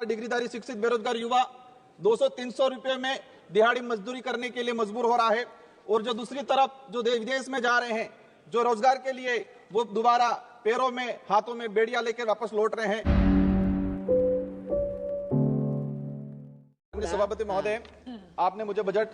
डिग्रीधारी शिक्षित बेरोजगार युवा 200-300 रुपए में दिहाड़ी मजदूरी करने के लिए मजबूर हो रहा है, और जो दूसरी तरफ जो विदेश में जा रहे हैं, जो रोजगार के लिए, वो दोबारा पैरों में हाथों में बेड़ियां लेकर वापस लौट रहे हैं। सभापति महोदय, आपने मुझे बजट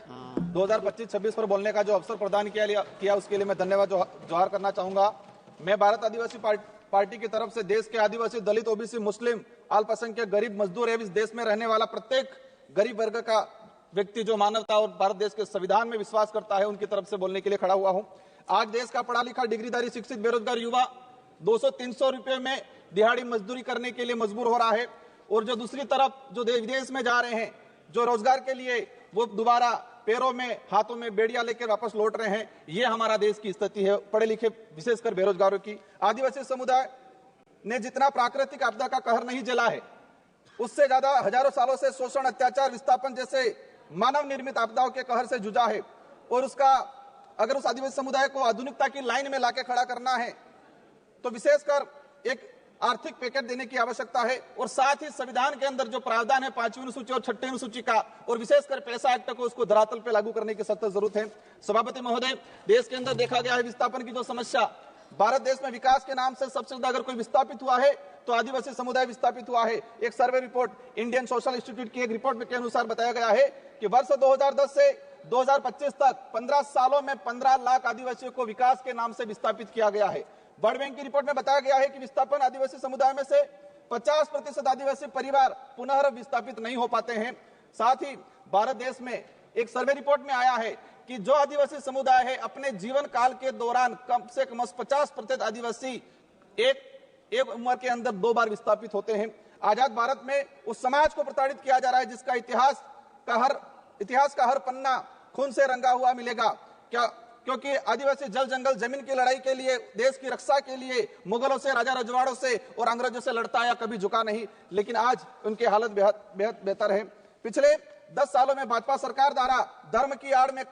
2025-26 पर बोलने का जो अवसर प्रदान किया उसके लिए मैं धन्यवाद जोहार करना चाहूंगा। मैं भारत आदिवासी पार्टी की तरफ से देश के आदिवासी, दलित, ओबीसी, मुस्लिम, अल्पसंख्यक, गरीब, मजदूर एवं इस देश में रहने वाला प्रत्येक गरीब वर्ग का व्यक्ति जो मानवता और भारत देश के संविधान में विश्वास करता है, उनकी तरफ से बोलने के लिए खड़ा हुआ हूं। आज देश का पढ़ा लिखा डिग्रीधारी शिक्षित बेरोजगार युवा 200-300 रुपए में दिहाड़ी मजदूरी करने के लिए मजबूर हो रहा है, और जो दूसरी तरफ जो विदेश में जा रहे हैं, जो रोजगार के लिए, वो दोबारा पैरों में हाथों में बेड़ियां लेकर वापस लौट रहे हैं। ये हमारा देश की स्थिति है, पढ़े लिखे विशेषकर बेरोजगारों की। आदिवासी समुदाय ने जितना प्राकृतिक आपदा का कहर नहीं झेला है, उससे ज्यादा हजारों सालों से शोषण, अत्याचार, विस्थापन जैसे मानव निर्मित आपदाओं के कहर से जूझा है। और उसका अगर उस आदिवासी समुदाय को आधुनिकता की लाइन में लाके खड़ा करना है, तो विशेषकर एक आर्थिक पैकेज देने की आवश्यकता है, और साथ ही संविधान के अंदर जो प्रावधान है 5वीं अनुसूची और 6वीं अनुसूची का, और विशेषकर पैसा एक्ट को उसको धरातल पे लागू करने की सख्त जरूरत है। सभापति महोदय, देश के अंदर देखा गया है विस्थापन की जो समस्या, भारत देश में विकास के नाम से सबसे ज्यादा अगर कोई विस्थापित हुआ है तो आदिवासी समुदाय विस्थापित हुआ है। एक survey report Indian social institute की एक रिपोर्ट के अनुसार बताया गया है कि वर्ष 2010 से 2025 तक 15 सालों में 15 लाख आदिवासियों को विकास के नाम से विस्थापित किया गया है। वर्ल्ड बैंक की रिपोर्ट में बताया गया है कि विस्थापन आदिवासी समुदाय में से 50% आदिवासी परिवार पुनः विस्थापित नहीं हो पाते हैं। साथ ही भारत देश में एक सर्वे रिपोर्ट में आया है कि जो आदिवासी समुदाय है, अपने जीवन काल के दौरान कम से कम 50% आदिवासी एक उम्र के अंदर 2 बार विस्थापित होते हैं। आजाद भारत में उस समाज को प्रताड़ित किया जा रहा है जिसका इतिहास का हर पन्ना खून से रंगा हुआ मिलेगा। क्योंकि आदिवासी जल जंगल जमीन की लड़ाई के लिए, देश की रक्षा के लिए मुगलों से, राजा रजवाड़ों से और अंग्रेजों से लड़ता आया, कभी झुका नहीं, लेकिन आज उनकी हालत बेहद बेहतर है। पिछले 10 सालों में भाजपा सरकार द्वारा धर्म की आड़ में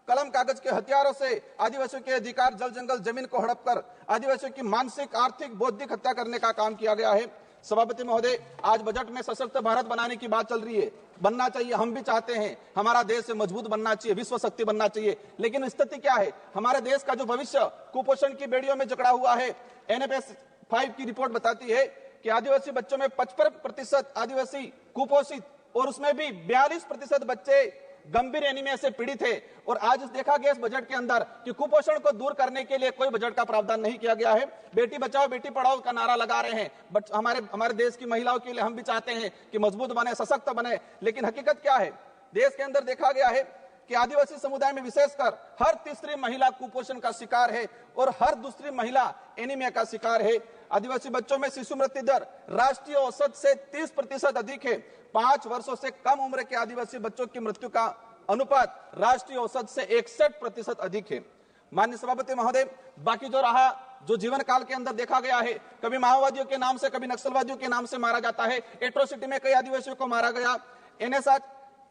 कलम कागज के हथियारों से आदिवासियों के अधिकार, जल जंगल जमीन को हड़प कर आदिवासियों की मानसिक, आर्थिक, बौद्धिक हत्या करने का काम किया गया है। सभापति महोदय, आज बजट में सशक्त भारत बनाने की बात चल रही है। बनना चाहिए, हम भी चाहते हैं, हमारा देश मजबूत बनना चाहिए, विश्व शक्ति बनना चाहिए, लेकिन स्थिति क्या है? हमारे देश का जो भविष्य कुपोषण की बेड़ियों में जकड़ा हुआ है। NFS 5 की रिपोर्ट बताती है कि आदिवासी बच्चों में 55% आदिवासी कुपोषित, और उसमें भी 42% बच्चे गंभीर एनीमिया से पीड़ित है। और आज देखा गया इस बजट के अंदर कि कुपोषण को दूर करने के लिए कोई बजट का प्रावधान नहीं किया गया है। बेटी बचाओ बेटी पढ़ाओ का नारा लगा रहे हैं, बट हमारे देश की महिलाओं के लिए हम भी चाहते हैं कि मजबूत बने, सशक्त बने, लेकिन हकीकत क्या है? देश के अंदर देखा गया है कि आदिवासी समुदाय में विशेषकर हर तीसरी महिला कुपोषण का शिकार है और हर दूसरी महिला एनीमिया का शिकार है। आदिवासी बच्चों में शिशु मृत्यु दर राष्ट्रीय औसत से 30% अधिक है। 5 वर्षों से कम उम्र के आदिवासी बच्चों की मृत्यु का अनुपात राष्ट्रीय औसत से 61% अधिक है। माननीय सभापति महोदय, बाकी जो जीवन काल के अंदर देखा गया है, कभी माओवादियों के नाम से, कभी नक्सलवादियों के नाम से मारा जाता है। एट्रोसिटी में कई आदिवासियों को मारा गया।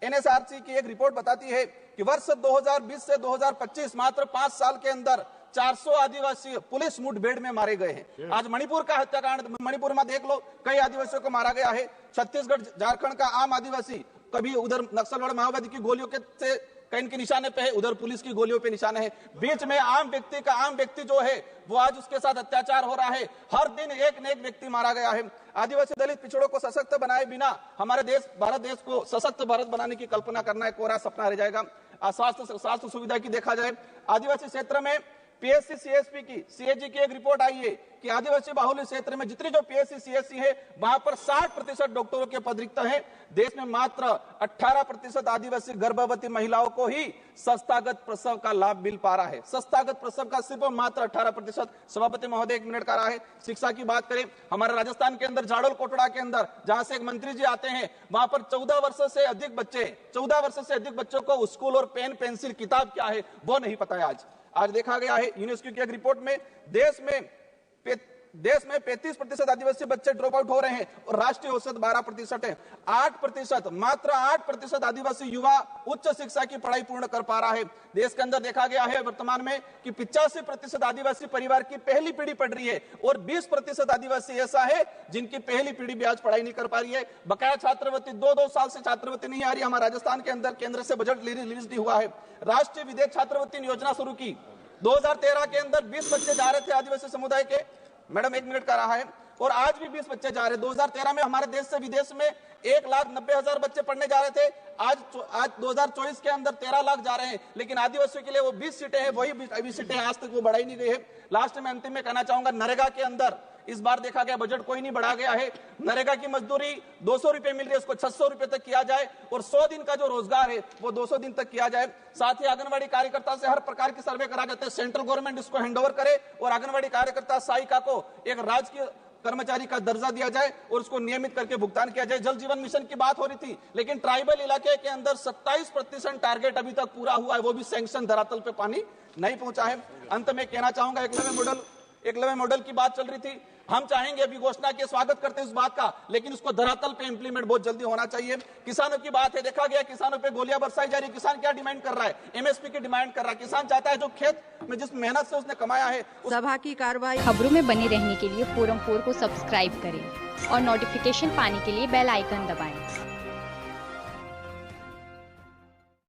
NSRC की एक रिपोर्ट बताती है कि वर्ष 2020 से 2025 मात्र 5 साल के अंदर 400 आदिवासी पुलिस मुठभेड़ में मारे गए हैं। आज मणिपुर का हत्याकांड, मणिपुर में देख लो, कई आदिवासियों को मारा गया है। छत्तीसगढ़, झारखंड का आम आदिवासी कभी उधर नक्सलवाद माओवादी की गोलियों के से कहीं के निशाने पे है, उधर पुलिस की गोलियों पे निशाने है। बीच में आम व्यक्ति जो है वो आज उसके साथ अत्याचार हो रहा है। हर दिन एक न एक व्यक्ति मारा गया है। आदिवासी दलित पिछड़ों को सशक्त बनाए बिना हमारे भारत देश को सशक्त भारत बनाने की कल्पना करना एक कोरा सपना रह जाएगा। स्वास्थ्य सुविधा की देखा जाए, आदिवासी क्षेत्र में PSC CSP की CAG की एक रिपोर्ट आई है कि आदिवासी बाहुल्य क्षेत्र में जितनी जो PSC CSC है वहां पर 60% डॉक्टरों के पद रिक्त हैं। देश में मात्र 18% आदिवासी गर्भवती महिलाओं को ही संस्थागत प्रसव का लाभ मिल पा रहा है। संस्थागत प्रसव का सिर्फ मात्र 18%। सभापति महोदय, 1 मिनट का रहा है। शिक्षा की बात करें, हमारे राजस्थान के अंदर जाडोल कोटड़ा के अंदर जहां से एक मंत्री जी आते हैं, वहां पर 14 वर्ष से अधिक बच्चों को स्कूल और पेन पेंसिल किताब क्या है वो नहीं पता है। आज देखा गया है यूनेस्को की एक रिपोर्ट में देश में देश में 35% आदिवासी बच्चे ड्रॉप आउट हो रहे हैं और राष्ट्रीय औसत 12% है। 8%, मात्र 8% आदिवासी युवा उच्च शिक्षा की पढ़ाई पूर्ण कर पा रहा है। देश के अंदर देखा गया है वर्तमान में कि 85% आदिवासी परिवार की पहली पीढ़ी पढ़ रही है और 20% आदिवासी ऐसा है जिनकी पहली पीढ़ी भी आज पढ़ाई नहीं कर पा रही है। बकाया छात्रवृत्ति 2-2 साल से छात्रवृत्ति नहीं आ रही। हमारे राजस्थान के अंदर केंद्र से बजट रिलीज नहीं हुआ है। राष्ट्रीय विदेश छात्रवृत्ति योजना शुरू की 2013 के अंदर 20 बच्चे जा रहे थे आदिवासी समुदाय के, मैडम 1 मिनट का रहा है, और आज भी 20 बच्चे जा रहे हैं। 2013 में हमारे देश से विदेश में 1,90,000 बच्चे पढ़ने जा रहे थे, आज 2024 के अंदर 13 लाख जा रहे हैं, लेकिन आदिवासियों के लिए वो 20 सीटें हैं, वही 20 सीटें आज तक वो बढ़ाई नहीं गई है। लास्ट में अंतिम में कहना चाहूंगा, नरेगा के अंदर इस बार देखा गया बजट कोई नहीं बढ़ा गया है। नरेगा की मजदूरी 200 रुपए मिल रही है, उसको 600 रुपए तक किया जाए और 100 दिन का जो रोजगार है वो 200 दिन तक किया जाए। साथ ही आंगनबाड़ी कार्यकर्ता से हर प्रकार की सर्वे करा जाते हैं, सेंट्रल गवर्नमेंट इसको हैंडओवर करे और आंगनबाड़ी कार्यकर्ता सहायिका को एक राजकीय कर्मचारी का दर्जा दिया जाए और उसको नियमित करके भुगतान किया जाए। जल जीवन मिशन की बात हो रही थी, लेकिन ट्राइबल इलाके के अंदर 27% टारगेट अभी तक पूरा हुआ है, वो भी सैंक्शन, धरातल पे पानी नहीं पहुंचा है। अंत में कहना चाहूंगा, एकलव्य मॉडल की बात चल रही थी, हम चाहेंगे, अभी घोषणा के स्वागत करते हैं इस बात का, लेकिन उसको धरातल पे इंप्लीमेंट बहुत जल्दी होना चाहिए। किसानों की बात है, देखा गया किसानों पे गोलियां बरसाई जा रही। किसान क्या डिमांड कर रहा है? एमएसपी की डिमांड कर रहा है। किसान चाहता है जो खेत में जिस मेहनत से उसने कमाया है। सभा की कार्रवाई खबरों में बने रहने के लिए फोरम 4 को सब्सक्राइब करें और नोटिफिकेशन पाने के लिए बेल आइकन दबाएं।